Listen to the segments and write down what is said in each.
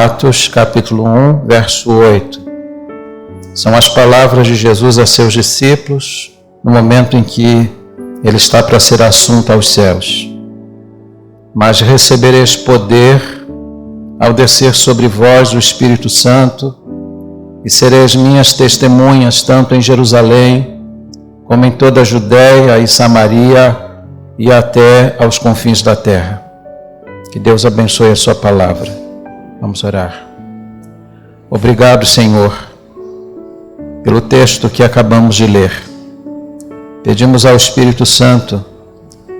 Atos, capítulo 1, verso 8. São as palavras de Jesus a seus discípulos no momento em que ele está para ser assunto aos céus. Mas recebereis poder ao descer sobre vós o Espírito Santo, e sereis minhas testemunhas tanto em Jerusalém, como em toda a Judéia e Samaria e até aos confins da terra. Que Deus abençoe a sua palavra. Vamos orar. Obrigado, Senhor, pelo texto que acabamos de ler. Pedimos ao Espírito Santo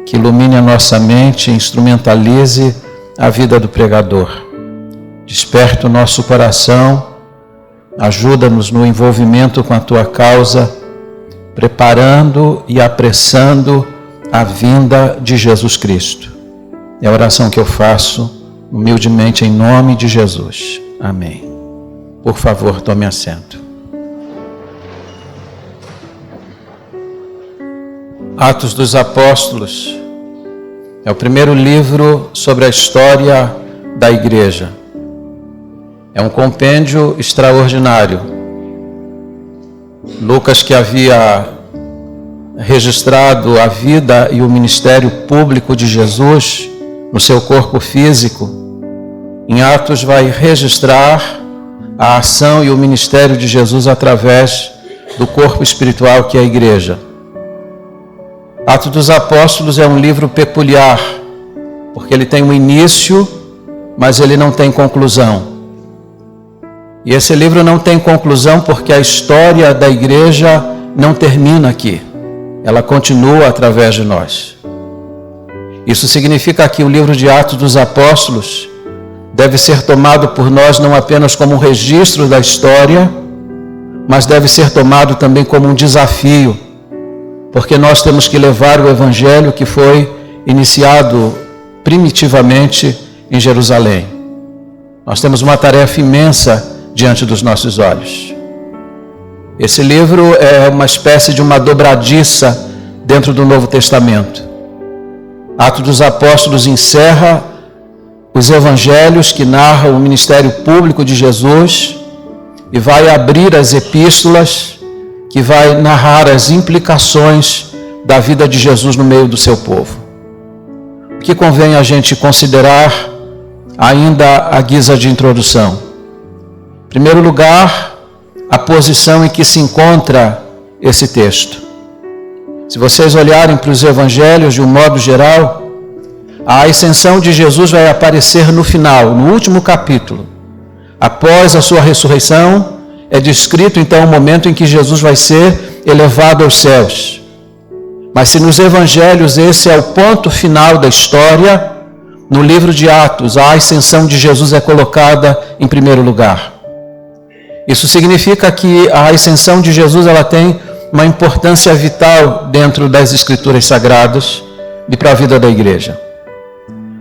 que ilumine a nossa mente e instrumentalize a vida do pregador. Desperte o nosso coração, ajuda-nos no envolvimento com a Tua causa, preparando e apressando a vinda de Jesus Cristo. É a oração que eu faço humildemente em nome de Jesus. Amém. Por favor, tome assento. Atos dos Apóstolos é o primeiro livro sobre a história da igreja. É um compêndio extraordinário. Lucas, que havia registrado a vida e o ministério público de Jesus no seu corpo físico, em Atos vai registrar a ação e o ministério de Jesus através do corpo espiritual que é a igreja. Atos dos Apóstolos é um livro peculiar, porque ele tem um início, mas ele não tem conclusão. E esse livro não tem conclusão porque a história da igreja não termina aqui. Ela continua através de nós. Isso significa que o livro de Atos dos Apóstolos deve ser tomado por nós não apenas como um registro da história, mas deve ser tomado também como um desafio, porque nós temos que levar o evangelho que foi iniciado primitivamente em Jerusalém. Nós temos uma tarefa imensa diante dos nossos olhos. Esse livro é uma espécie de uma dobradiça dentro do Novo Testamento. Atos dos Apóstolos encerra os evangelhos que narram o ministério público de Jesus e vai abrir as epístolas que vai narrar as implicações da vida de Jesus no meio do seu povo. O que convém a gente considerar ainda à guisa de introdução? Em primeiro lugar, a posição em que se encontra esse texto. Se vocês olharem para os evangelhos de um modo geral, a ascensão de Jesus vai aparecer no final, no último capítulo. Após a sua ressurreição, é descrito então o momento em que Jesus vai ser elevado aos céus. Mas se nos evangelhos esse é o ponto final da história, no livro de Atos a ascensão de Jesus é colocada em primeiro lugar. Isso significa que a ascensão de Jesus ela tem uma importância vital dentro das Escrituras Sagradas e para a vida da igreja.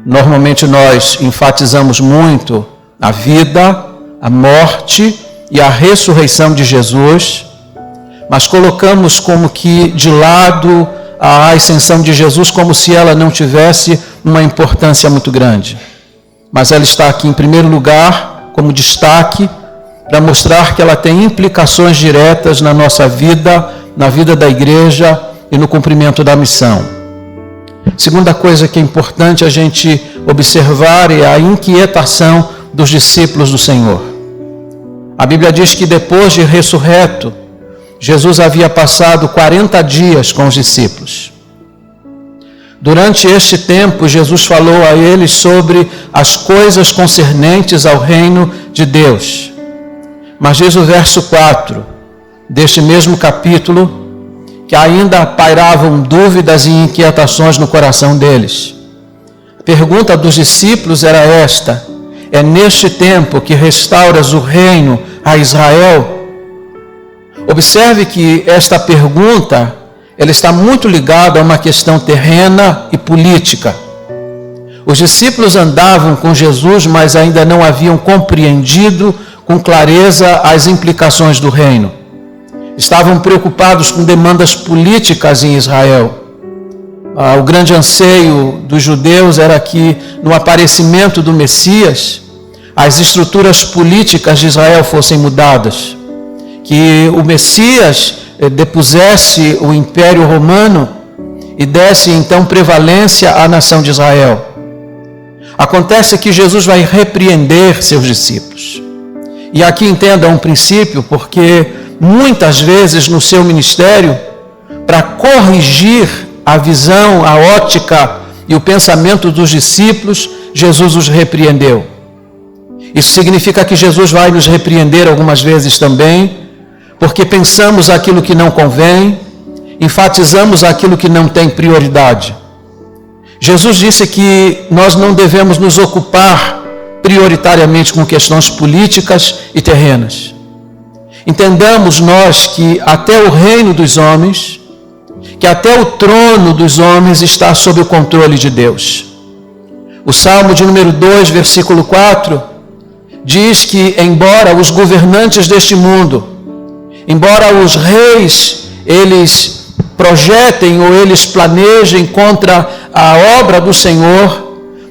Normalmente nós enfatizamos muito a vida, a morte e a ressurreição de Jesus, mas colocamos como que de lado a ascensão de Jesus como se ela não tivesse uma importância muito grande. Mas ela está aqui em primeiro lugar como destaque para mostrar que ela tem implicações diretas na nossa vida, na vida da igreja e no cumprimento da missão. Segunda coisa que é importante a gente observar é a inquietação dos discípulos do Senhor. A Bíblia diz que depois de ressurreto, Jesus havia passado 40 dias com os discípulos. Durante este tempo, Jesus falou a eles sobre as coisas concernentes ao reino de Deus. Mas diz o verso 4 deste mesmo capítulo que ainda pairavam dúvidas e inquietações no coração deles. A pergunta dos discípulos era esta: é neste tempo que restauras o reino a Israel? Observe que esta pergunta ela está muito ligada a uma questão terrena e política. Os discípulos andavam com Jesus, mas ainda não haviam compreendido com clareza as implicações do reino. Estavam preocupados com demandas políticas em Israel. O grande anseio dos judeus era que, no aparecimento do Messias, as estruturas políticas de Israel fossem mudadas, que o Messias depusesse o Império Romano e desse então prevalência à nação de Israel. Acontece que Jesus vai repreender seus discípulos. E aqui entenda um princípio, porque muitas vezes no seu ministério, para corrigir a visão, a ótica e o pensamento dos discípulos, Jesus os repreendeu. Isso significa que Jesus vai nos repreender algumas vezes também, porque pensamos aquilo que não convém, enfatizamos aquilo que não tem prioridade. Jesus disse que nós não devemos nos ocupar prioritariamente com questões políticas e terrenas. Entendamos nós que até o reino dos homens, que até o trono dos homens está sob o controle de Deus. O Salmo de número 2, versículo 4, diz que embora os governantes deste mundo, embora os reis, eles projetem ou eles planejem contra a obra do Senhor,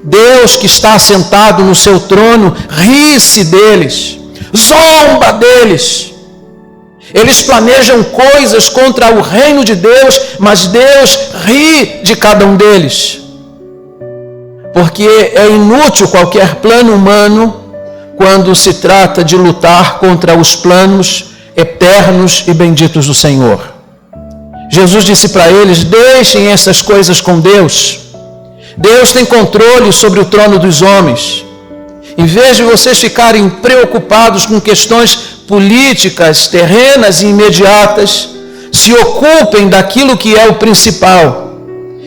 Deus que está sentado no seu trono, ri-se deles, zomba deles. Eles planejam coisas contra o reino de Deus, mas Deus ri de cada um deles. Porque é inútil qualquer plano humano quando se trata de lutar contra os planos eternos e benditos do Senhor. Jesus disse para eles: deixem essas coisas com Deus. Deus tem controle sobre o trono dos homens. Em vez de vocês ficarem preocupados com questões políticas, terrenas e imediatas, se ocupem daquilo que é o principal.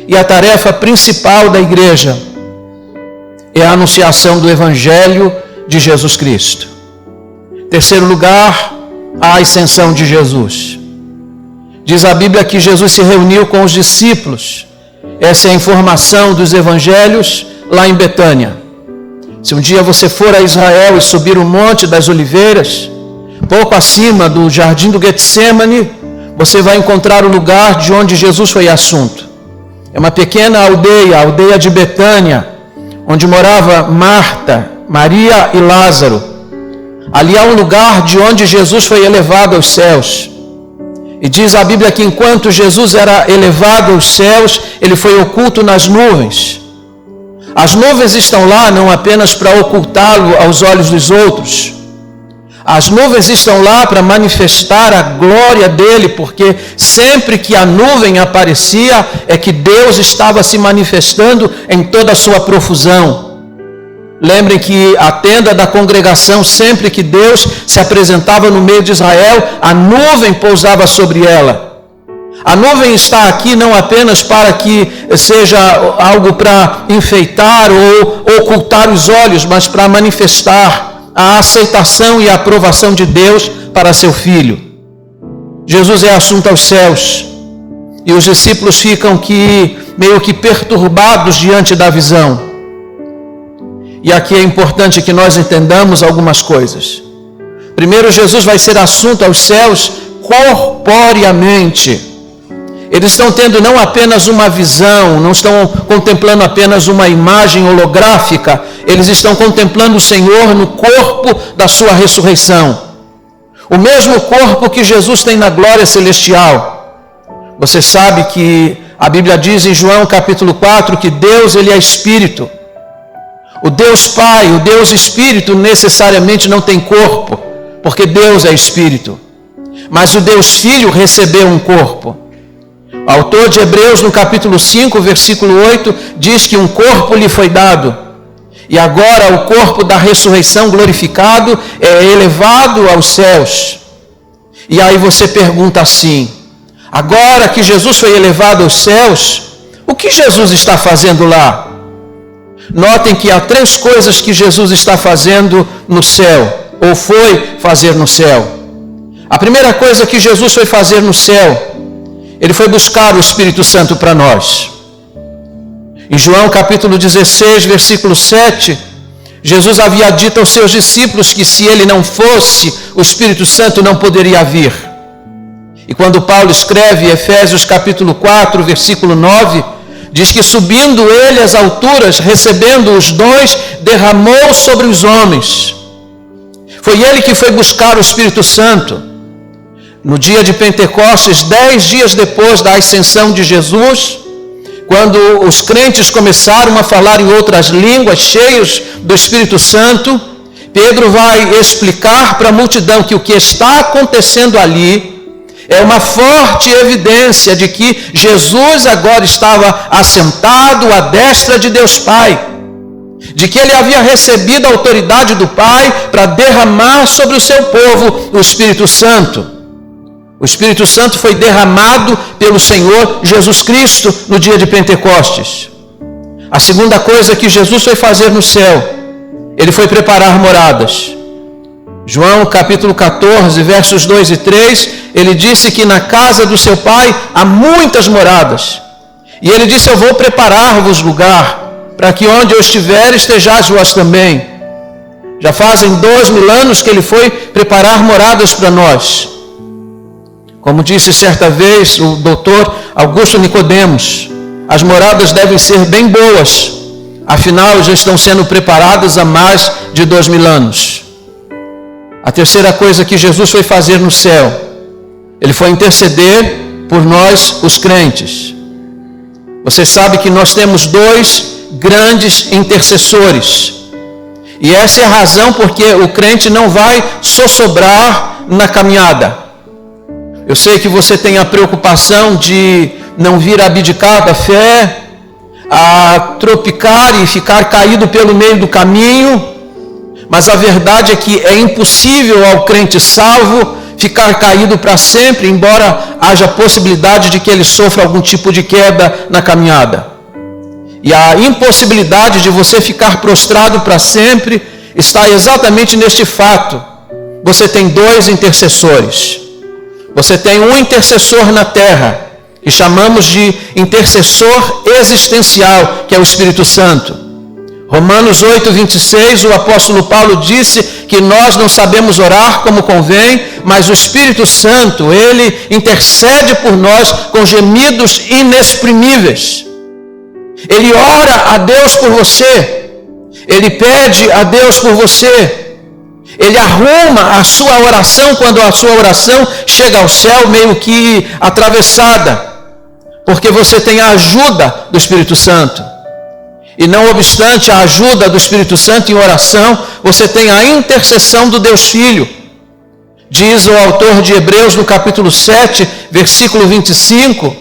E a tarefa principal da igreja é a anunciação do Evangelho de Jesus Cristo. Terceiro lugar, a ascensão de Jesus. Diz a Bíblia que Jesus se reuniu com os discípulos. Essa é a informação dos evangelhos lá em Betânia. Se um dia você for a Israel e subir o Monte das Oliveiras, pouco acima do Jardim do Getsemane, você vai encontrar o lugar de onde Jesus foi assunto. É uma pequena aldeia, a aldeia de Betânia, onde morava Marta, Maria e Lázaro. Ali há um lugar de onde Jesus foi elevado aos céus. E diz a Bíblia que enquanto Jesus era elevado aos céus, ele foi oculto nas nuvens. As nuvens estão lá não apenas para ocultá-lo aos olhos dos outros. As nuvens estão lá para manifestar a glória dele, porque sempre que a nuvem aparecia, é que Deus estava se manifestando em toda a sua profusão. Lembrem que a tenda da congregação, sempre que Deus se apresentava no meio de Israel, a nuvem pousava sobre ela. A nuvem está aqui não apenas para que seja algo para enfeitar ou ocultar os olhos, mas para manifestar a aceitação e a aprovação de Deus para seu Filho. Jesus é assunto aos céus e os discípulos ficam meio que perturbados diante da visão. E aqui é importante que nós entendamos algumas coisas. Primeiro, Jesus vai ser assunto aos céus corporeamente. Eles estão tendo não apenas uma visão, não estão contemplando apenas uma imagem holográfica, eles estão contemplando o Senhor no corpo da sua ressurreição. O mesmo corpo que Jesus tem na glória celestial. Você sabe que a Bíblia diz em João capítulo 4 que Deus, ele é Espírito. O Deus Pai, o Deus Espírito necessariamente não tem corpo, porque Deus é Espírito. Mas o Deus Filho recebeu um corpo. O autor de Hebreus, no capítulo 5, versículo 8, diz que um corpo lhe foi dado. E agora o corpo da ressurreição glorificado é elevado aos céus. E aí você pergunta assim: agora que Jesus foi elevado aos céus, o que Jesus está fazendo lá? Notem que há 3 coisas que Jesus está fazendo no céu, ou foi fazer no céu. A primeira coisa que Jesus foi fazer no céu, ele foi buscar o Espírito Santo para nós. Em João capítulo 16, versículo 7, Jesus havia dito aos seus discípulos que se ele não fosse, o Espírito Santo não poderia vir. E quando Paulo escreve Efésios capítulo 4, versículo 9, diz que subindo ele às alturas, recebendo os dons, derramou sobre os homens. Foi ele que foi buscar o Espírito Santo. No dia de Pentecostes, 10 dias depois da ascensão de Jesus, quando os crentes começaram a falar em outras línguas, cheios do Espírito Santo, Pedro vai explicar para a multidão que o que está acontecendo ali é uma forte evidência de que Jesus agora estava assentado à destra de Deus Pai, de que ele havia recebido a autoridade do Pai para derramar sobre o seu povo o Espírito Santo. O Espírito Santo foi derramado pelo Senhor Jesus Cristo no dia de Pentecostes. A segunda coisa que Jesus foi fazer no céu, ele foi preparar moradas. João capítulo 14, versos 2 e 3, ele disse que na casa do seu Pai há muitas moradas. E ele disse: eu vou preparar-vos lugar, para que onde eu estiver, estejais vós também. Já fazem 2000 anos que ele foi preparar moradas para nós. Como disse certa vez o doutor Augusto Nicodemos, as moradas devem ser bem boas, afinal já estão sendo preparadas há mais de 2000 anos. A terceira coisa que Jesus foi fazer no céu, ele foi interceder por nós, os crentes. Você sabe que nós temos 2 grandes intercessores. E essa é a razão porque o crente não vai sossobrar na caminhada. Eu sei que você tem a preocupação de não vir a abdicar da fé, a tropicar e ficar caído pelo meio do caminho, mas a verdade é que é impossível ao crente salvo ficar caído para sempre, embora haja possibilidade de que ele sofra algum tipo de queda na caminhada. E a impossibilidade de você ficar prostrado para sempre está exatamente neste fato. Você tem 2 intercessores. Você tem um intercessor na terra, que chamamos de intercessor existencial, que é o Espírito Santo. Romanos 8, 26, o apóstolo Paulo disse que nós não sabemos orar como convém, mas o Espírito Santo, ele intercede por nós com gemidos inexprimíveis. Ele ora a Deus por você, ele pede a Deus por você. Ele arruma a sua oração quando a sua oração chega ao céu meio que atravessada, porque você tem a ajuda do Espírito Santo. E não obstante a ajuda do Espírito Santo em oração, você tem a intercessão do Deus Filho. Diz o autor de Hebreus no capítulo 7, versículo 25,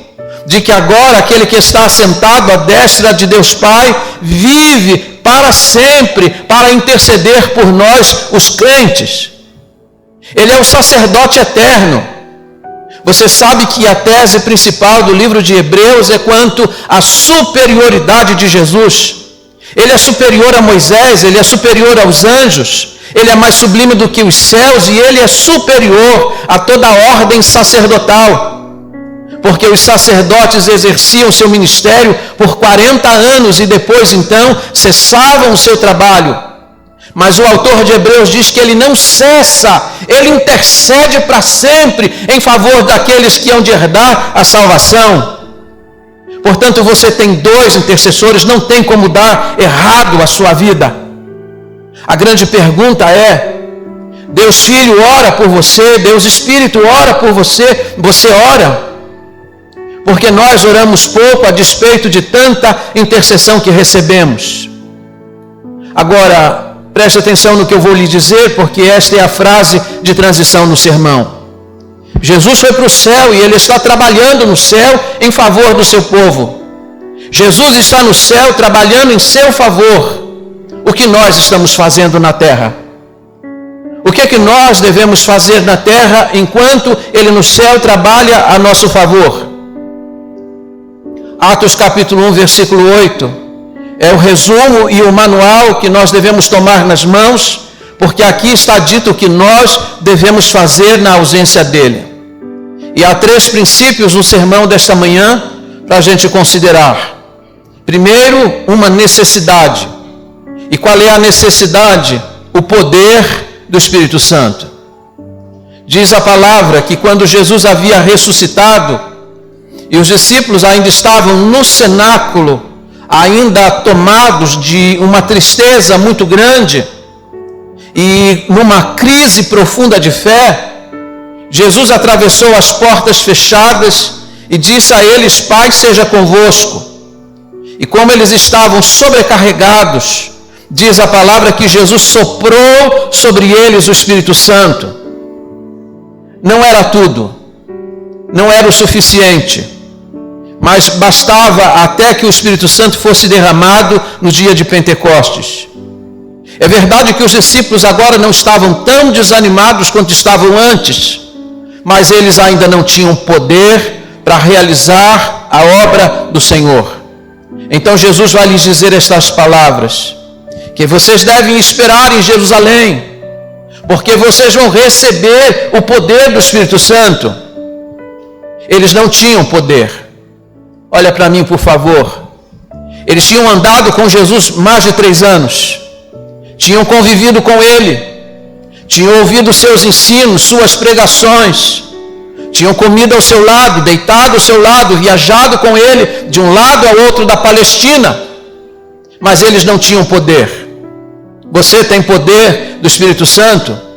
de que agora aquele que está assentado à destra de Deus Pai vive para sempre, para interceder por nós, os crentes. Ele é o sacerdote eterno. Você sabe que a tese principal do livro de Hebreus é quanto à superioridade de Jesus. Ele é superior a Moisés, ele é superior aos anjos, ele é mais sublime do que os céus e ele é superior a toda a ordem sacerdotal. Porque os sacerdotes exerciam seu ministério por 40 anos e depois então cessavam o seu trabalho. Mas o autor de Hebreus diz que ele não cessa, ele intercede para sempre em favor daqueles que hão de herdar a salvação. Portanto, você tem 2 intercessores, não tem como dar errado a sua vida. A grande pergunta é: Deus Filho ora por você, Deus Espírito ora por você, você ora? Porque nós oramos pouco a despeito de tanta intercessão que recebemos. Agora, preste atenção no que eu vou lhe dizer, porque esta é a frase de transição no sermão. Jesus foi para o céu e ele está trabalhando no céu em favor do seu povo. Jesus está no céu trabalhando em seu favor. O que nós estamos fazendo na terra? O que é que nós devemos fazer na terra enquanto ele no céu trabalha a nosso favor? Atos capítulo 1, versículo 8, é o resumo e o manual que nós devemos tomar nas mãos, porque aqui está dito o que nós devemos fazer na ausência dele. E há 3 princípios no sermão desta manhã para a gente considerar. Primeiro, uma necessidade. E qual é a necessidade? O poder do Espírito Santo. Diz a palavra que quando Jesus havia ressuscitado, E os discípulos ainda estavam no cenáculo, ainda tomados de uma tristeza muito grande e numa crise profunda de fé. Jesus atravessou as portas fechadas e disse a eles: Pai seja convosco. E como eles estavam sobrecarregados, diz a palavra que Jesus soprou sobre eles o Espírito Santo. Não era tudo, não era o suficiente, mas bastava até que o Espírito Santo fosse derramado no dia de Pentecostes. É verdade que os discípulos agora não estavam tão desanimados quanto estavam antes, mas eles ainda não tinham poder para realizar a obra do Senhor. Então Jesus vai lhes dizer estas palavras: que vocês devem esperar em Jerusalém, porque vocês vão receber o poder do Espírito Santo. Eles não tinham poder. Olha para mim, por favor. Eles tinham andado com Jesus mais de 3 anos. Tinham convivido com Ele. Tinham ouvido seus ensinos, suas pregações. Tinham comido ao seu lado, deitado ao seu lado, viajado com Ele de um lado ao outro da Palestina. Mas eles não tinham poder. Você tem poder do Espírito Santo?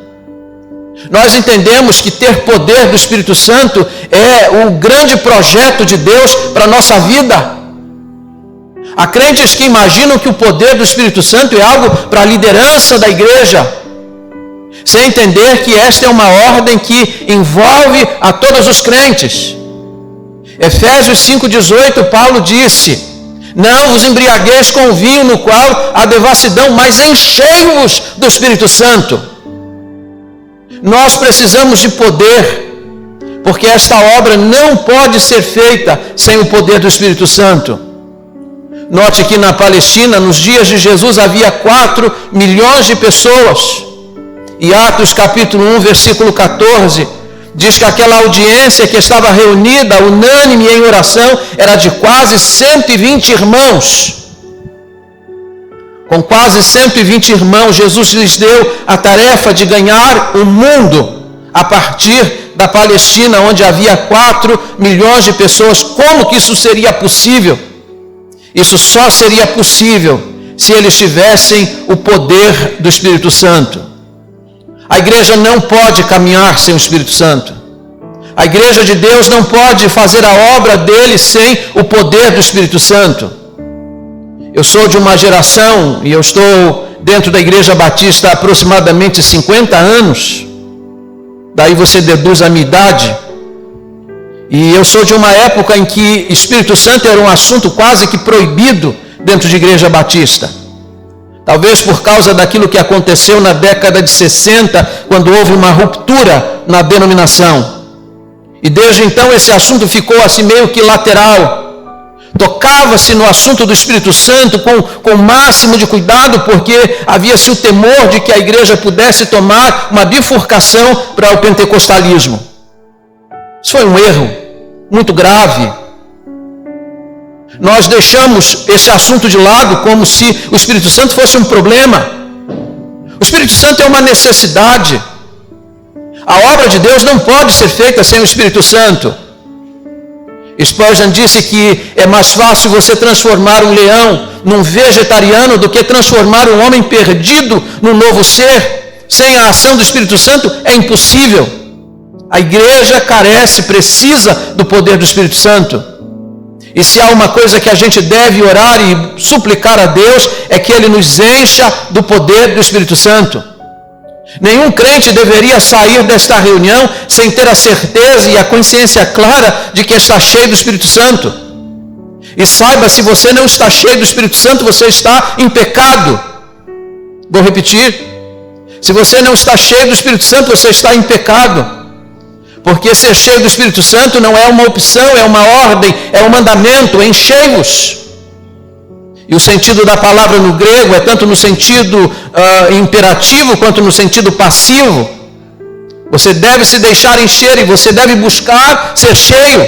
Nós entendemos que ter poder do Espírito Santo é o grande projeto de Deus para a nossa vida. Há crentes que imaginam que o poder do Espírito Santo é algo para a liderança da igreja, sem entender que esta é uma ordem que envolve a todos os crentes. Efésios 5,18, Paulo disse: não vos embriagueis com o vinho no qual há devassidão, mas enchei-vos do Espírito Santo. Nós precisamos de poder, porque esta obra não pode ser feita sem o poder do Espírito Santo. Note que na Palestina, nos dias de Jesus, havia 4 milhões de pessoas. E Atos capítulo 1, versículo 14, diz que aquela audiência que estava reunida, unânime em oração, era de quase 120 irmãos. Com quase 120 irmãos, Jesus lhes deu a tarefa de ganhar o mundo a partir da Palestina, onde havia 4 milhões de pessoas. Como que isso seria possível? Isso só seria possível se eles tivessem o poder do Espírito Santo. A igreja não pode caminhar sem o Espírito Santo. A igreja de Deus não pode fazer a obra dele sem o poder do Espírito Santo. Eu sou de uma geração, e eu estou dentro da Igreja Batista há aproximadamente 50 anos, daí você deduz a minha idade, e eu sou de uma época em que Espírito Santo era um assunto quase que proibido dentro de Igreja Batista. Talvez por causa daquilo que aconteceu na década de 60, quando houve uma ruptura na denominação. E desde então esse assunto ficou assim meio que lateral. Tocava-se no assunto do Espírito Santo com o máximo de cuidado, porque havia-se o temor de que a igreja pudesse tomar uma bifurcação para o pentecostalismo. Isso foi um erro muito grave. Nós deixamos esse assunto de lado como se o Espírito Santo fosse um problema. O Espírito Santo é uma necessidade. A obra de Deus não pode ser feita sem o Espírito Santo. Spurgeon disse que é mais fácil você transformar um leão num vegetariano do que transformar um homem perdido num novo ser. Sem a ação do Espírito Santo é impossível. A igreja carece, precisa do poder do Espírito Santo. E se há uma coisa que a gente deve orar e suplicar a Deus, é que Ele nos encha do poder do Espírito Santo. Nenhum crente deveria sair desta reunião sem ter a certeza e a consciência clara de que está cheio do Espírito Santo. E saiba, se você não está cheio do Espírito Santo, você está em pecado. Vou repetir. Se você não está cheio do Espírito Santo, você está em pecado. Porque ser cheio do Espírito Santo não é uma opção, é uma ordem, é um mandamento, enchei-vos. E o sentido da palavra no grego é tanto no sentido imperativo quanto no sentido passivo. Você deve se deixar encher e você deve buscar ser cheio.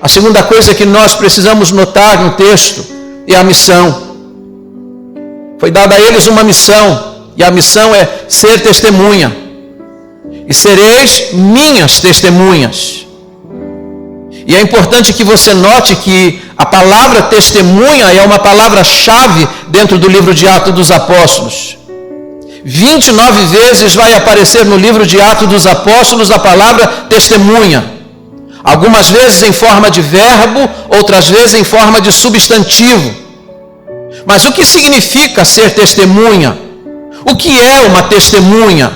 A segunda coisa que nós precisamos notar no texto é a missão. Foi dada a eles uma missão, e a missão é ser testemunha. E sereis minhas testemunhas. E é importante que você note que a palavra testemunha é uma palavra-chave dentro do livro de Atos dos Apóstolos. 29 vezes vai aparecer no livro de Atos dos Apóstolos a palavra testemunha. Algumas vezes em forma de verbo, outras vezes em forma de substantivo. Mas o que significa ser testemunha? O que é uma testemunha?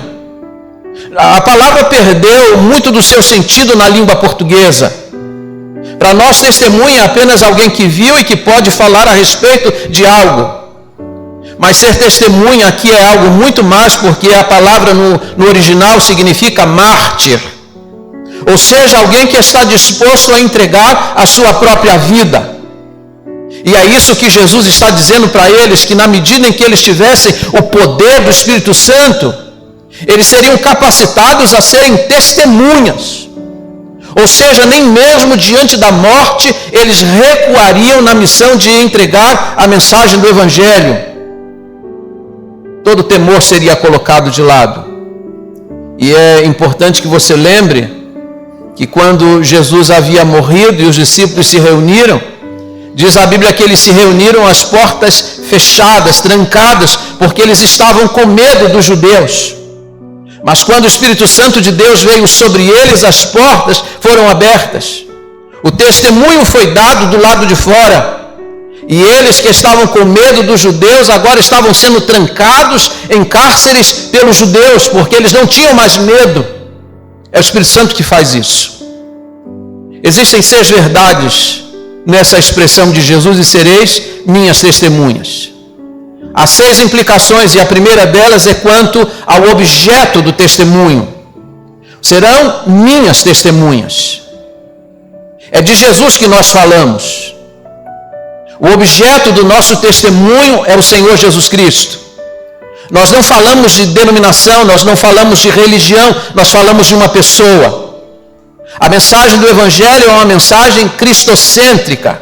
A palavra perdeu muito do seu sentido na língua portuguesa. Para nós, testemunha é apenas alguém que viu e que pode falar a respeito de algo. Mas ser testemunha aqui é algo muito mais, porque a palavra no original significa mártir. Ou seja, alguém que está disposto a entregar a sua própria vida. E é isso que Jesus está dizendo para eles, que na medida em que eles tivessem o poder do Espírito Santo, eles seriam capacitados a serem testemunhas. Ou seja, nem mesmo diante da morte, eles recuariam na missão de entregar a mensagem do Evangelho. Todo temor seria colocado de lado. E é importante que você lembre que quando Jesus havia morrido e os discípulos se reuniram, diz a Bíblia que eles se reuniram às portas fechadas, trancadas, porque eles estavam com medo dos judeus. Mas quando o Espírito Santo de Deus veio sobre eles, as portas foram abertas. O testemunho foi dado do lado de fora. E eles que estavam com medo dos judeus, agora estavam sendo trancados em cárceres pelos judeus, porque eles não tinham mais medo. É o Espírito Santo que faz isso. Existem 6 verdades nessa expressão de Jesus: e sereis minhas testemunhas. Há 6 implicações, e a primeira delas é quanto ao objeto do testemunho. Serão minhas testemunhas. É de Jesus que nós falamos. O objeto do nosso testemunho é o Senhor Jesus Cristo. Nós não falamos de denominação, nós não falamos de religião, nós falamos de uma pessoa. A mensagem do Evangelho é uma mensagem cristocêntrica.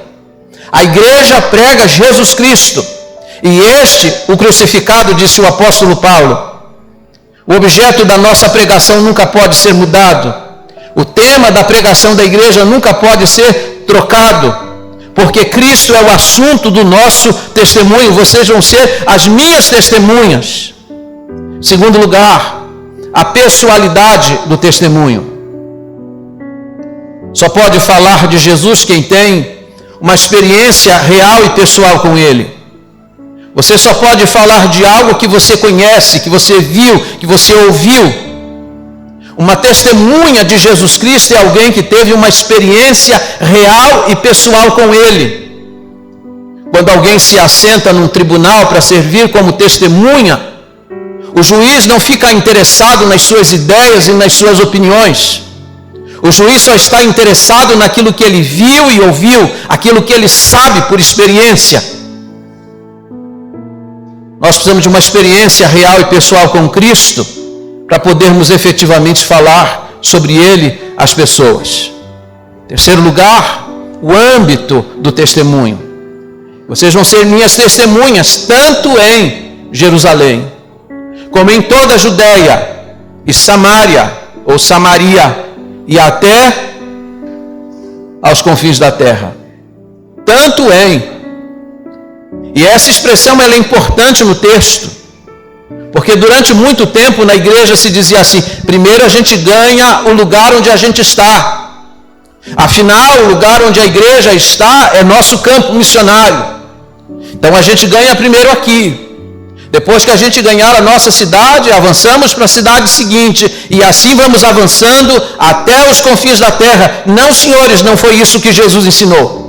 A igreja prega Jesus Cristo. E este, o crucificado, disse o apóstolo Paulo. O objeto da nossa pregação nunca pode ser mudado. O tema da pregação da igreja nunca pode ser trocado. Porque Cristo é o assunto do nosso testemunho. Vocês vão ser as minhas testemunhas. Segundo lugar, a pessoalidade do testemunho. Só pode falar de Jesus quem tem uma experiência real e pessoal com Ele. Você só pode falar de algo que você conhece, que você viu, que você ouviu. Uma testemunha de Jesus Cristo é alguém que teve uma experiência real e pessoal com Ele. Quando alguém se assenta num tribunal para servir como testemunha, o juiz não fica interessado nas suas ideias e nas suas opiniões. O juiz só está interessado naquilo que ele viu e ouviu, aquilo que ele sabe por experiência. Nós precisamos de uma experiência real e pessoal com Cristo para podermos efetivamente falar sobre Ele às pessoas. Terceiro lugar, o âmbito do testemunho. Vocês vão ser minhas testemunhas, tanto em Jerusalém, como em toda a Judéia e Samária, ou Samaria, e até aos confins da terra. Tanto em. E essa expressão ela é importante no texto, porque durante muito tempo na igreja se dizia assim: primeiro a gente ganha o lugar onde a gente está. Afinal, o lugar onde a igreja está é nosso campo missionário. Então a gente ganha primeiro aqui. Depois que a gente ganhar a nossa cidade, avançamos para a cidade seguinte. E assim vamos avançando até os confins da terra. Não, senhores, não foi isso que Jesus ensinou.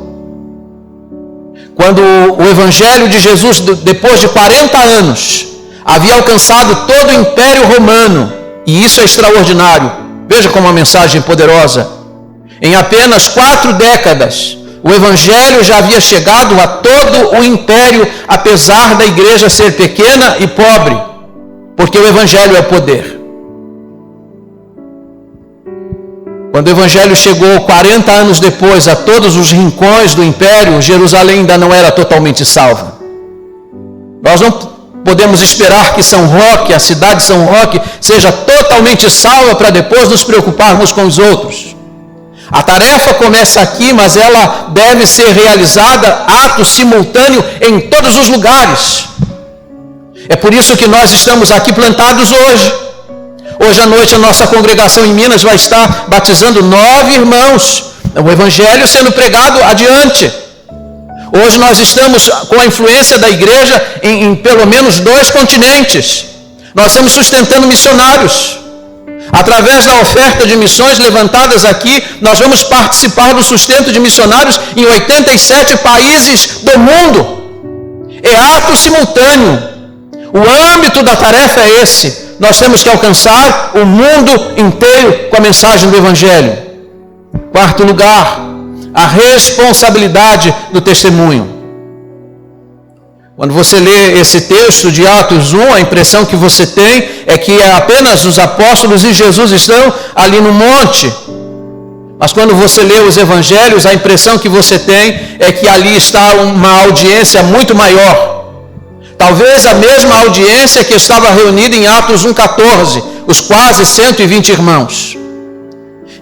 Quando o Evangelho de Jesus, depois de 40 anos, havia alcançado todo o Império Romano, e isso é extraordinário. Veja como uma mensagem poderosa. Em apenas 4 décadas, o Evangelho já havia chegado a todo o Império, apesar da igreja ser pequena e pobre, porque o Evangelho é poder. Quando o Evangelho chegou 40 anos depois a todos os rincões do Império, Jerusalém ainda não era totalmente salva. Nós não podemos esperar que São Roque, a cidade de São Roque, seja totalmente salva para depois nos preocuparmos com os outros. A tarefa começa aqui, mas ela deve ser realizada ato simultâneo em todos os lugares. É por isso que nós estamos aqui plantados hoje. Hoje à noite a nossa congregação em Minas vai estar batizando 9 irmãos. O evangelho sendo pregado adiante. Hoje nós estamos com a influência da igreja em pelo menos 2 continentes. Nós estamos sustentando missionários. Através da oferta de missões levantadas aqui, nós vamos participar do sustento de missionários em 87 países do mundo. É ato simultâneo. O âmbito da tarefa é esse. Nós temos que alcançar o mundo inteiro com a mensagem do Evangelho. Quarto lugar, a responsabilidade do testemunho. Quando você lê esse texto de Atos 1, a impressão que você tem é que apenas os apóstolos e Jesus estão ali no monte. Mas quando você lê os evangelhos, a impressão que você tem é que ali está uma audiência muito maior. Talvez a mesma audiência que estava reunida em Atos 1,14, os quase 120 irmãos.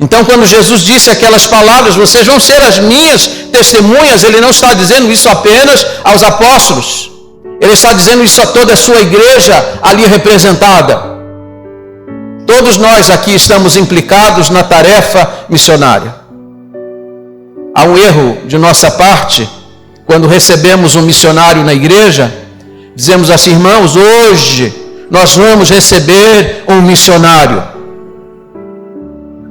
Então, quando Jesus disse aquelas palavras, vocês vão ser as minhas testemunhas, ele não está dizendo isso apenas aos apóstolos. Ele está dizendo isso a toda a sua igreja ali representada. Todos nós aqui estamos implicados na tarefa missionária. Há um erro de nossa parte, quando recebemos um missionário na igreja, dizemos assim: irmãos, hoje nós vamos receber um missionário.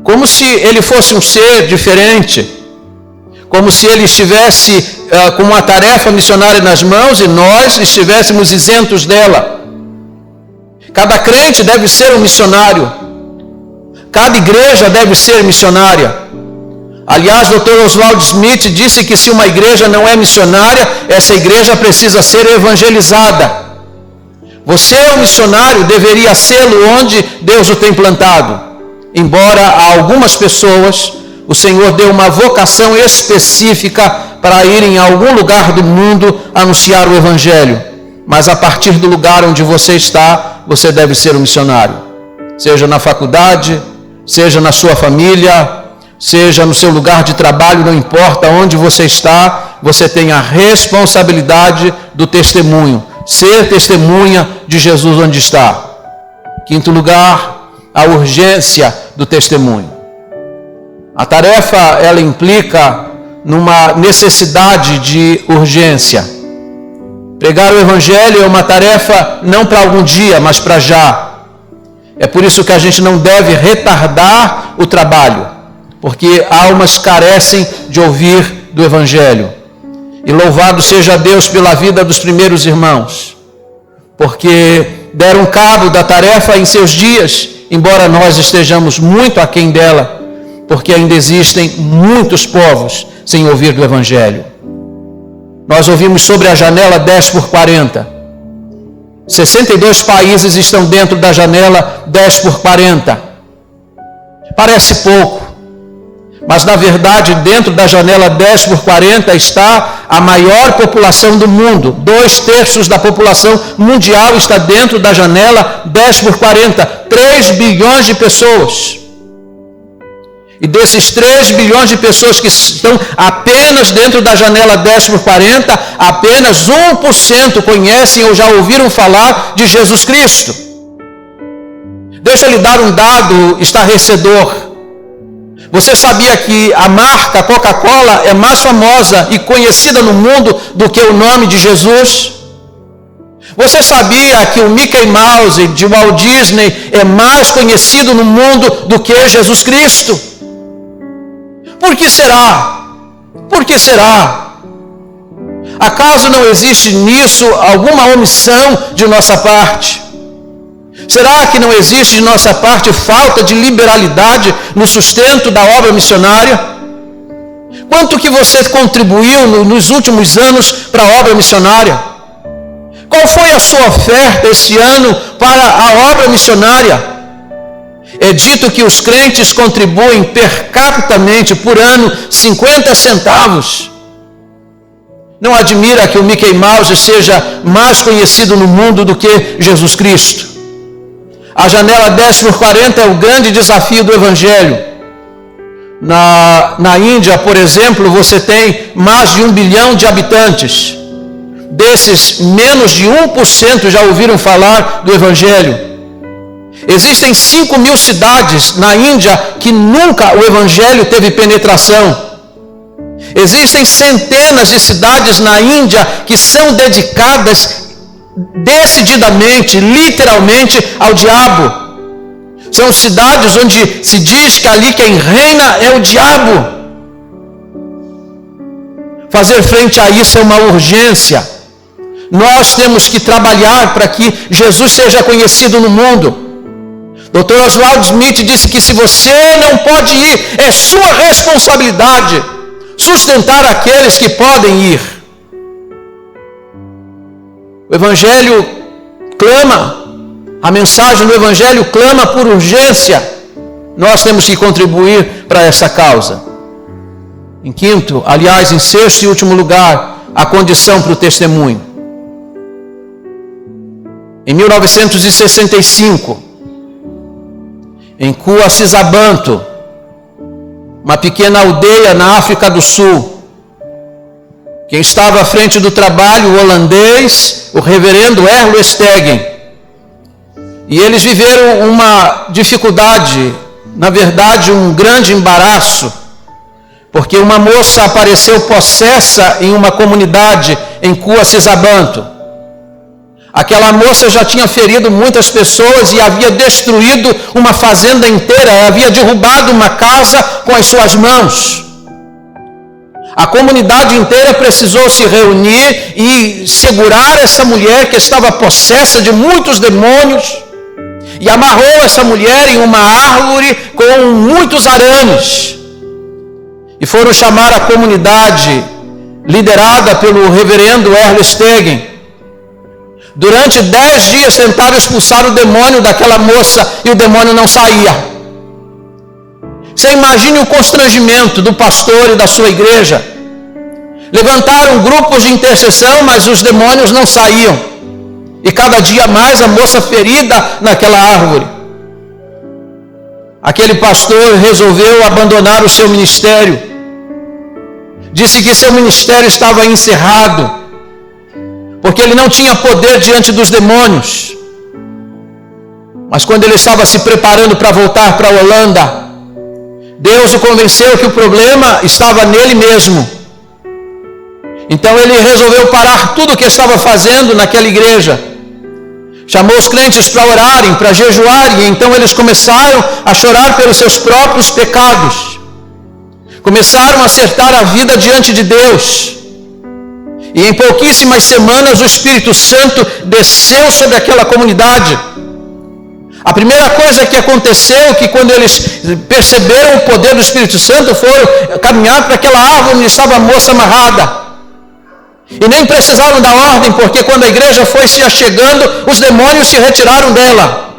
Como se ele fosse um ser diferente, como se ele estivesse com uma tarefa missionária nas mãos e nós estivéssemos isentos dela. Cada crente deve ser um missionário, cada igreja deve ser missionária. Aliás, Dr. Oswald Smith disse que se uma igreja não é missionária, essa igreja precisa ser evangelizada. Você é um missionário, deveria sê-lo onde Deus o tem plantado. Embora a algumas pessoas o Senhor deu uma vocação específica para ir em algum lugar do mundo anunciar o Evangelho. Mas a partir do lugar onde você está, você deve ser um missionário. Seja na faculdade, seja na sua família, seja no seu lugar de trabalho, não importa onde você está, você tem a responsabilidade do testemunho. Ser testemunha de Jesus onde está. Quinto lugar, a urgência do testemunho. A tarefa, ela implica numa necessidade de urgência. Pregar o Evangelho é uma tarefa não para algum dia, mas para já. É por isso que a gente não deve retardar o trabalho, porque almas carecem de ouvir do Evangelho. E louvado seja Deus pela vida dos primeiros irmãos, porque deram cabo da tarefa em seus dias, embora nós estejamos muito aquém dela, porque ainda existem muitos povos sem ouvir do Evangelho. Nós ouvimos sobre a janela 10x40. 62 países estão dentro da janela 10x40. Parece pouco, mas na verdade dentro da janela 10x40 está a maior população do mundo. 2/3 da população mundial está dentro da janela 10x40. 3 bilhões de pessoas. E desses 3 bilhões de pessoas que estão apenas dentro da janela 10x40, apenas 1% conhecem ou já ouviram falar de Jesus Cristo. Deixa eu lhe dar um dado estarrecedor. Você sabia que a marca Coca-Cola é mais famosa e conhecida no mundo do que o nome de Jesus? Você sabia que o Mickey Mouse de Walt Disney é mais conhecido no mundo do que Jesus Cristo? Por que será? Por que será? Acaso não existe nisso alguma omissão de nossa parte? Será que não existe de nossa parte falta de liberalidade no sustento da obra missionária? Quanto que você contribuiu nos últimos anos para a obra missionária? Qual foi a sua oferta esse ano para a obra missionária? É dito que os crentes contribuem per capitamente por ano 50 centavos. Não admira que o Mickey Mouse seja mais conhecido no mundo do que Jesus Cristo. A janela 10x40 é o grande desafio do Evangelho. Na Índia, por exemplo, você tem mais de 1 bilhão de habitantes. Desses, menos de 1% já ouviram falar do Evangelho. Existem 5.000 cidades na Índia que nunca o Evangelho teve penetração. Existem centenas de cidades na Índia que são dedicadas decididamente, literalmente, ao diabo. São cidades onde se diz que ali quem reina é o diabo. Fazer frente a isso é uma urgência. Nós temos que trabalhar para que Jesus seja conhecido no mundo. Dr. Oswald Smith disse que se você não pode ir, é sua responsabilidade sustentar aqueles que podem ir. O Evangelho clama, a mensagem do Evangelho clama por urgência. Nós temos que contribuir para essa causa. Em quinto, aliás, em sexto e último lugar, a condição para o testemunho. Em 1965, em Coacisabanto, uma pequena aldeia na África do Sul, quem estava à frente do trabalho, o holandês, o reverendo Erlo Stegen. E eles viveram uma dificuldade, na verdade um grande embaraço, porque uma moça apareceu possessa em uma comunidade em Coacisabanto. Aquela moça já tinha ferido muitas pessoas e havia destruído uma fazenda inteira, havia derrubado uma casa com as suas mãos. A comunidade inteira precisou se reunir e segurar essa mulher que estava possessa de muitos demônios e amarrou essa mulher em uma árvore com muitos arames. E foram chamar a comunidade liderada pelo reverendo Erlo Stegen. Durante 10 dias tentaram expulsar o demônio daquela moça e o demônio não saía. Você imagine o constrangimento do pastor e da sua igreja. Levantaram grupos de intercessão, mas os demônios não saíam. E cada dia mais a moça ferida naquela árvore. Aquele pastor resolveu abandonar o seu ministério. Disse que seu ministério estava encerrado, porque ele não tinha poder diante dos demônios. Mas quando ele estava se preparando para voltar para a Holanda, Deus o convenceu que o problema estava nele mesmo. Então ele resolveu parar tudo o que estava fazendo naquela igreja. Chamou os crentes para orarem, para jejuarem, e então eles começaram a chorar pelos seus próprios pecados. Começaram a acertar a vida diante de Deus. E em pouquíssimas semanas o Espírito Santo desceu sobre aquela comunidade. A primeira coisa que aconteceu, que quando eles perceberam o poder do Espírito Santo, foram caminhar para aquela árvore onde estava a moça amarrada. E nem precisaram da ordem, porque quando a igreja foi se achegando, os demônios se retiraram dela.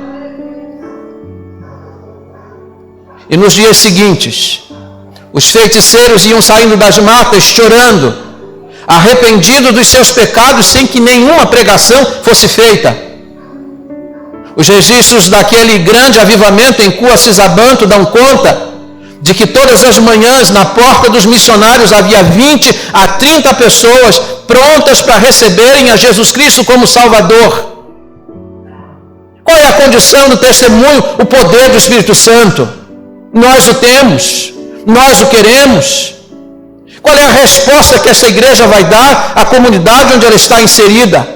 E nos dias seguintes, os feiticeiros iam saindo das matas chorando, arrependidos dos seus pecados, sem que nenhuma pregação fosse feita. Os registros daquele grande avivamento em Coacisabanto dão conta de que todas as manhãs na porta dos missionários havia 20 a 30 pessoas prontas para receberem a Jesus Cristo como Salvador. Qual é a condição do testemunho? O poder do Espírito Santo. Nós o temos, nós o queremos. Qual é a resposta que essa igreja vai dar à comunidade onde ela está inserida?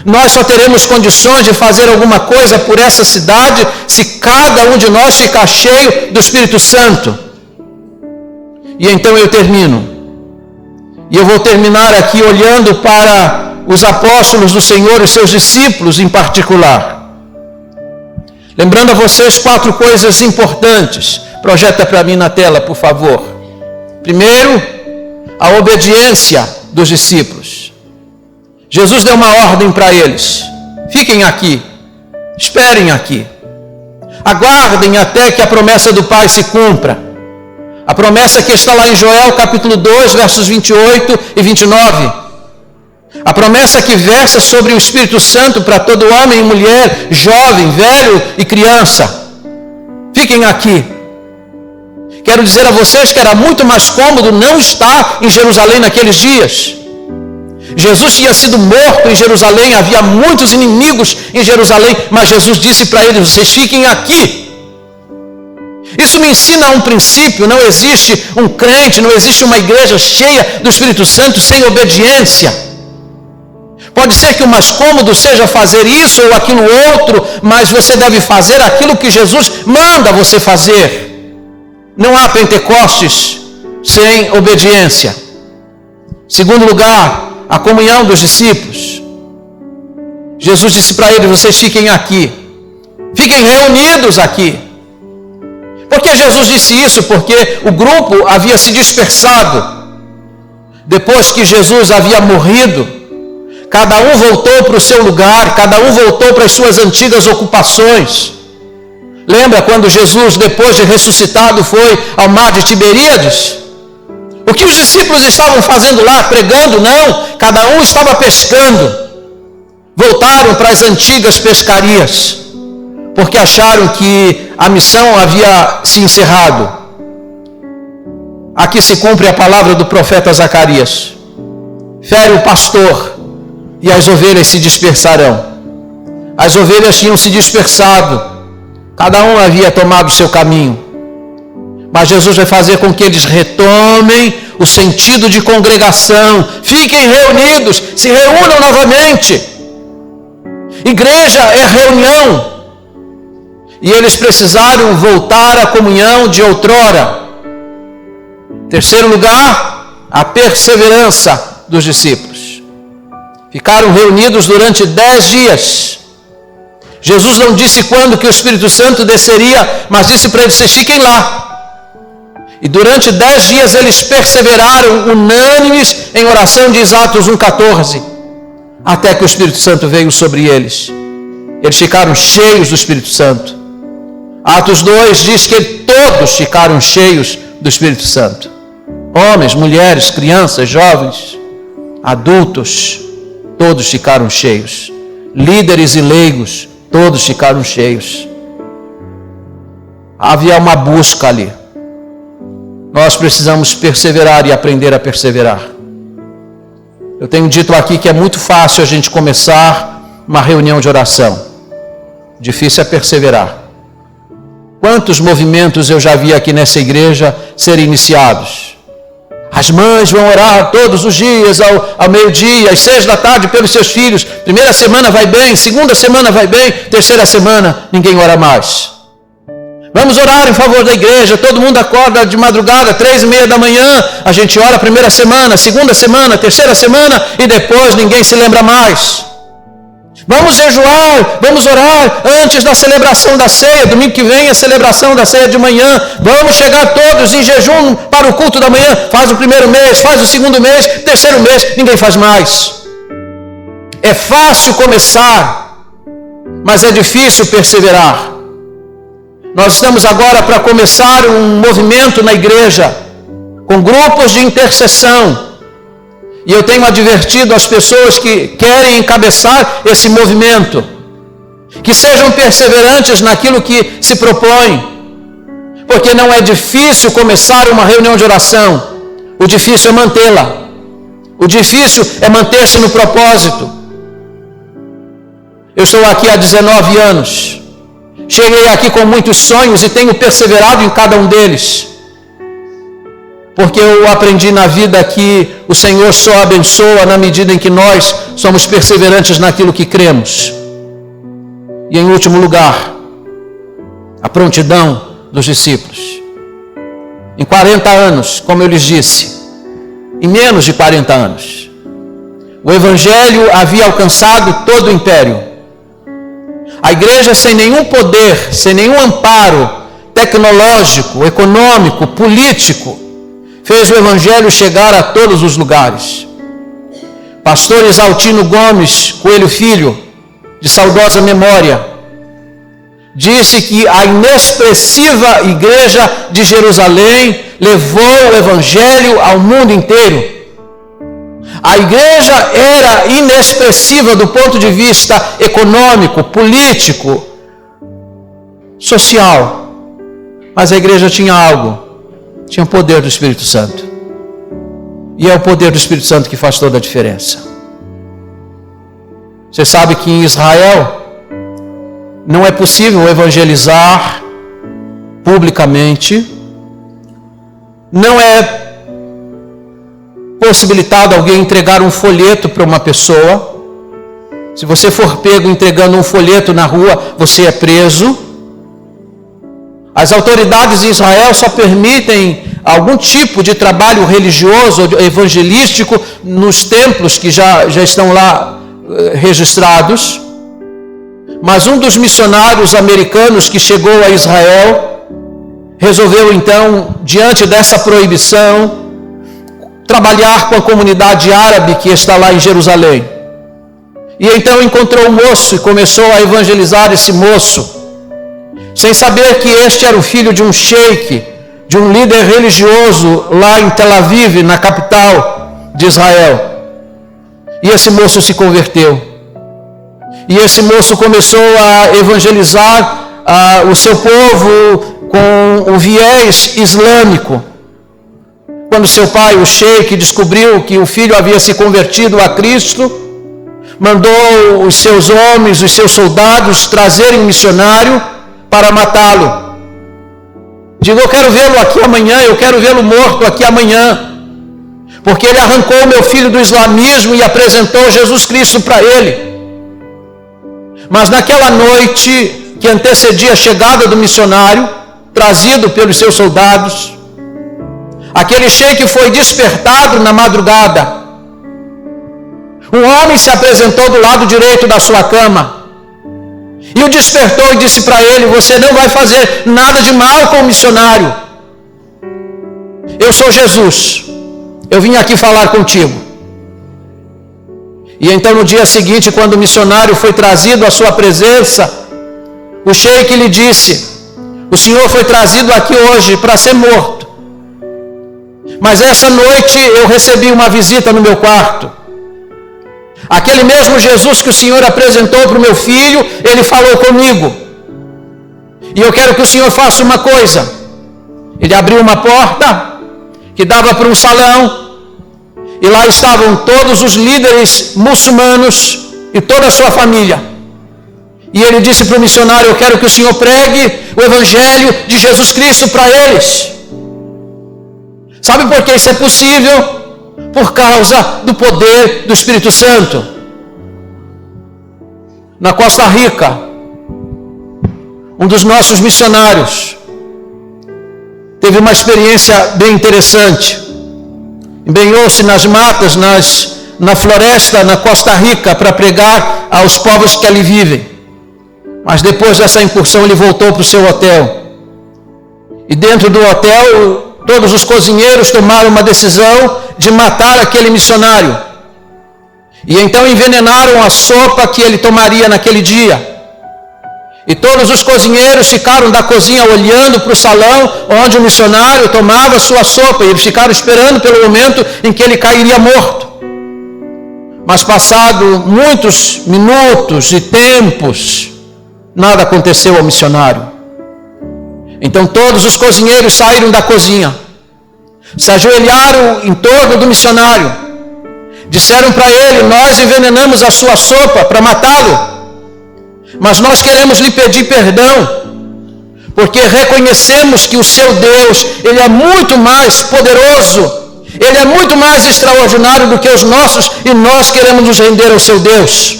Nós só teremos condições de fazer alguma coisa por essa cidade se cada um de nós ficar cheio do Espírito Santo. E então eu termino. E eu vou terminar aqui olhando para os apóstolos do Senhor e seus discípulos em particular. Lembrando a vocês 4 coisas importantes. Projeta para mim na tela, por favor. Primeiro, a obediência dos discípulos. Jesus deu uma ordem para eles: fiquem aqui, esperem aqui, aguardem até que a promessa do Pai se cumpra. A promessa que está lá em Joel capítulo 2, versos 28 e 29. A promessa que versa sobre o Espírito Santo para todo homem e mulher, jovem, velho e criança. Fiquem aqui. Quero dizer a vocês que era muito mais cômodo não estar em Jerusalém naqueles dias. Jesus tinha sido morto em Jerusalém, havia muitos inimigos em Jerusalém, mas Jesus disse para eles: vocês fiquem aqui. Isso me ensina um princípio: não existe um crente, não existe uma igreja cheia do Espírito Santo sem obediência. Pode ser que o mais cômodo seja fazer isso ou aquilo outro, mas você deve fazer aquilo que Jesus manda você fazer. Não há Pentecostes sem obediência. Segundo lugar, a comunhão dos discípulos. Jesus disse para eles: vocês fiquem aqui, fiquem reunidos aqui. Por que Jesus disse isso? Porque o grupo havia se dispersado. Depois que Jesus havia morrido, cada um voltou para o seu lugar, cada um voltou para as suas antigas ocupações. Lembra quando Jesus, depois de ressuscitado, foi ao mar de Tiberíades? O que os discípulos estavam fazendo lá? Pregando? Não, cada um estava pescando. Voltaram para as antigas pescarias, porque acharam que a missão havia se encerrado. Aqui se cumpre a palavra do profeta Zacarias: fere o pastor e as ovelhas se dispersarão. As ovelhas tinham se dispersado, cada um havia tomado o seu caminho. Mas Jesus vai fazer com que eles retomem o sentido de congregação. Fiquem reunidos, se reúnam novamente. Igreja é reunião. E eles precisaram voltar à comunhão de outrora. Terceiro lugar, a perseverança dos discípulos. Ficaram reunidos durante 10 dias. Jesus não disse quando que o Espírito Santo desceria, mas disse para eles: vocês fiquem lá. E durante 10 dias eles perseveraram unânimes em oração, diz Atos 1,14, até que o Espírito Santo veio sobre eles. Eles ficaram cheios do Espírito Santo. Atos 2 diz que todos ficaram cheios do Espírito Santo. Homens, mulheres, crianças, jovens, adultos, todos ficaram cheios. Líderes e leigos, todos ficaram cheios. Havia uma busca ali. Nós precisamos perseverar e aprender a perseverar. Eu tenho dito aqui que é muito fácil a gente começar uma reunião de oração. Difícil é perseverar. Quantos movimentos eu já vi aqui nessa igreja serem iniciados? As mães vão orar todos os dias, ao meio-dia, às 6 da tarde, pelos seus filhos. Primeira semana vai bem, segunda semana vai bem, terceira semana ninguém ora mais. Vamos orar em favor da igreja, todo mundo acorda de madrugada, 3:30 da manhã, a gente ora a primeira semana, segunda semana, terceira semana, e depois ninguém se lembra mais. Vamos jejuar, vamos orar antes da celebração da ceia, domingo que vem a celebração da ceia de manhã, vamos chegar todos em jejum para o culto da manhã, faz o primeiro mês, faz o segundo mês, terceiro mês, ninguém faz mais. É fácil começar, mas é difícil perseverar. Nós estamos agora para começar um movimento na igreja, com grupos de intercessão. E eu tenho advertido as pessoas que querem encabeçar esse movimento, que sejam perseverantes naquilo que se propõem, porque não é difícil começar uma reunião de oração, o difícil é mantê-la, o difícil é manter-se no propósito. Eu estou aqui há 19 anos, cheguei aqui com muitos sonhos e tenho perseverado em cada um deles, porque eu aprendi na vida que o Senhor só abençoa na medida em que nós somos perseverantes naquilo que cremos. E em último lugar, a prontidão dos discípulos. Em 40 anos, como eu lhes disse, em menos de 40 anos, o Evangelho havia alcançado todo o império. A igreja, sem nenhum poder, sem nenhum amparo tecnológico, econômico, político, fez o Evangelho chegar a todos os lugares. Pastor Exaltino Gomes Coelho Filho, de saudosa memória, disse que a inexpressiva igreja de Jerusalém levou o Evangelho ao mundo inteiro. A igreja era inexpressiva do ponto de vista econômico, político, social, mas a igreja tinha algo. tinha o poder do Espírito Santo. E é o poder do Espírito Santo que faz toda a diferença. Você sabe que em Israel não é possível evangelizar publicamente, não é possibilitado alguém entregar um folheto para uma pessoa. Se você for pego entregando um folheto na rua, você é preso. As autoridades de Israel só permitem algum tipo de trabalho religioso, evangelístico, nos templos que já estão lá registrados. Mas um dos missionários americanos que chegou a Israel resolveu então, diante dessa proibição, trabalhar com a comunidade árabe que está lá em Jerusalém. E então encontrou um moço e começou a evangelizar esse moço, sem saber que este era o filho de um sheik, de um líder religioso lá em Tel Aviv, na capital de Israel. E esse moço se converteu. E esse moço começou a evangelizar o seu povo com o viés islâmico. Quando seu pai, o sheik, descobriu que o filho havia se convertido a Cristo, mandou os seus homens, os seus soldados, trazerem um missionário para matá-lo. Digo, eu quero vê-lo aqui amanhã, eu quero vê-lo morto aqui amanhã, porque ele arrancou meu filho do islamismo e apresentou Jesus Cristo para ele. Mas naquela noite que antecedia a chegada do missionário, trazido pelos seus soldados, aquele sheik foi despertado na madrugada. Um homem se apresentou do lado direito da sua cama e o despertou e disse para ele: você não vai fazer nada de mal com o missionário. Eu sou Jesus, eu vim aqui falar contigo. E então no dia seguinte, quando o missionário foi trazido à sua presença, o sheik lhe disse: o senhor foi trazido aqui hoje para ser morto, mas essa noite eu recebi uma visita no meu quarto. Aquele mesmo Jesus que o Senhor apresentou para o meu filho, ele falou comigo. E eu quero que o Senhor faça uma coisa. Ele abriu uma porta que dava para um salão, e lá estavam todos os líderes muçulmanos e toda a sua família. E ele disse para o missionário: eu quero que o Senhor pregue o Evangelho de Jesus Cristo para eles. Sabe por que isso é possível? Por causa do poder do Espírito Santo. Na Costa Rica, um dos nossos missionários teve uma experiência bem interessante. Empenhou-se nas matas, na floresta, na Costa Rica, para pregar aos povos que ali vivem. Mas depois dessa incursão ele voltou para o seu hotel. E dentro do hotel, todos os cozinheiros tomaram uma decisão de matar aquele missionário. E então envenenaram a sopa que ele tomaria naquele dia. E todos os cozinheiros ficaram da cozinha olhando para o salão onde o missionário tomava sua sopa. E eles ficaram esperando pelo momento em que ele cairia morto. Mas passado muitos minutos e tempos, nada aconteceu ao missionário. Então todos os cozinheiros saíram da cozinha, se ajoelharam em torno do missionário, disseram para ele: nós envenenamos a sua sopa para matá-lo, mas nós queremos lhe pedir perdão, porque reconhecemos que o seu Deus, ele é muito mais poderoso, ele é muito mais extraordinário do que os nossos, e nós queremos nos render ao seu Deus.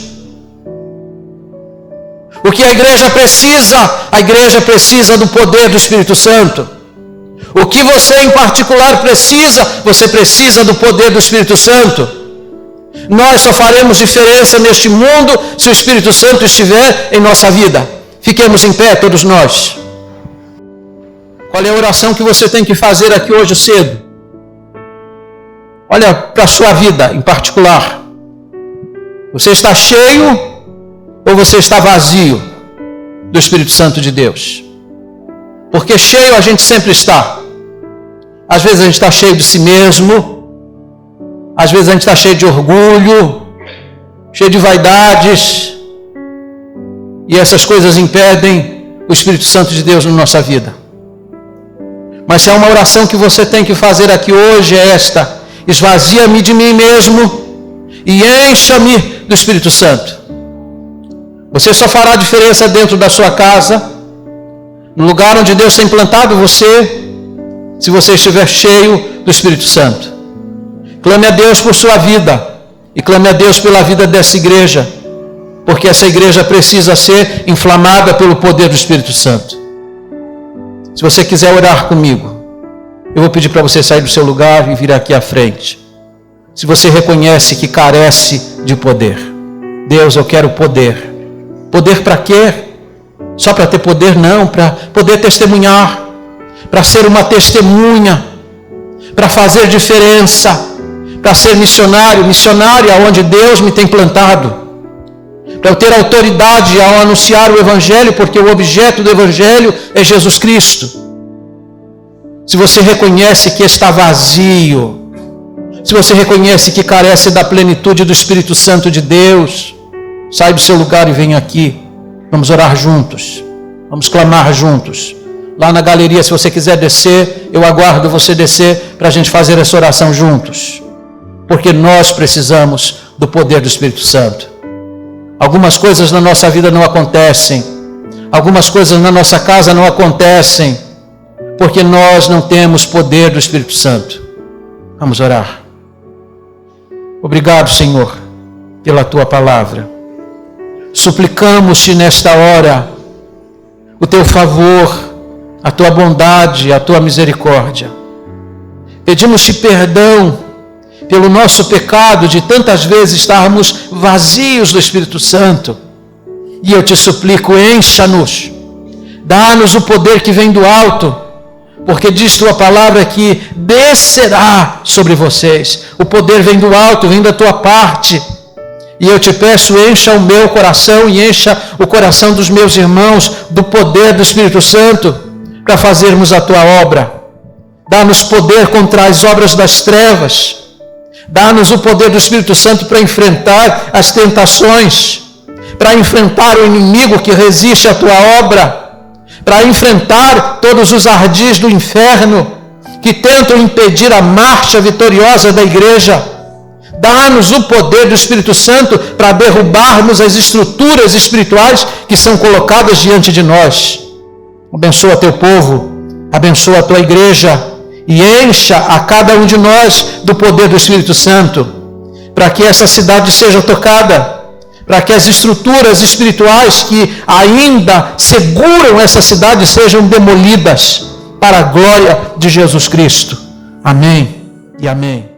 O que a igreja precisa do poder do Espírito Santo. O que você em particular precisa, você precisa do poder do Espírito Santo. Nós só faremos diferença neste mundo se o Espírito Santo estiver em nossa vida. Fiquemos em pé, todos nós. Qual é a oração que você tem que fazer aqui hoje cedo? Olha para a sua vida em particular. Você está cheio ou você está vazio do Espírito Santo de Deus? Porque cheio a gente sempre está. Às vezes a gente está cheio de si mesmo, às vezes a gente está cheio de orgulho, cheio de vaidades, e essas coisas impedem o Espírito Santo de Deus na nossa vida. Mas se há uma oração que você tem que fazer aqui hoje, é esta: esvazia-me de mim mesmo e encha-me do Espírito Santo. Você só fará diferença dentro da sua casa, no lugar onde Deus tem plantado você, se você estiver cheio do Espírito Santo. Clame a Deus por sua vida e clame a Deus pela vida dessa igreja, porque essa igreja precisa ser inflamada pelo poder do Espírito Santo. Se você quiser orar comigo, eu vou pedir para você sair do seu lugar e vir aqui à frente. Se você reconhece que carece de poder: Deus, eu quero poder. Poder para quê? Só para ter poder? Não, para poder testemunhar, para ser uma testemunha, para fazer diferença, para ser missionária onde Deus me tem plantado, para eu ter autoridade ao anunciar o Evangelho, porque o objeto do Evangelho é Jesus Cristo. Se você reconhece que está vazio, se você reconhece que carece da plenitude do Espírito Santo de Deus, sai do seu lugar e vem aqui. Vamos orar juntos, vamos clamar juntos. Lá na galeria, se você quiser descer, eu aguardo você descer para a gente fazer essa oração juntos, porque nós precisamos do poder do Espírito Santo. Algumas coisas na nossa vida não acontecem, algumas coisas na nossa casa não acontecem, porque nós não temos poder do Espírito Santo. Vamos orar. Obrigado, Senhor, pela Tua palavra. Suplicamos-te nesta hora o Teu favor, a Tua bondade, a Tua misericórdia. Pedimos-te perdão pelo nosso pecado de tantas vezes estarmos vazios do Espírito Santo. E eu te suplico, encha-nos, dá-nos o poder que vem do alto, porque diz tua palavra que descerá sobre vocês. O poder vem do alto, vem da tua parte. E eu te peço, encha o meu coração e encha o coração dos meus irmãos do poder do Espírito Santo para fazermos a tua obra. Dá-nos poder contra as obras das trevas. Dá-nos o poder do Espírito Santo para enfrentar as tentações, para enfrentar o inimigo que resiste à tua obra, para enfrentar todos os ardis do inferno que tentam impedir a marcha vitoriosa da igreja. Dá-nos o poder do Espírito Santo para derrubarmos as estruturas espirituais que são colocadas diante de nós. Abençoa teu povo, abençoa a tua igreja e encha a cada um de nós do poder do Espírito Santo, para que essa cidade seja tocada, para que as estruturas espirituais que ainda seguram essa cidade sejam demolidas para a glória de Jesus Cristo. Amém e amém.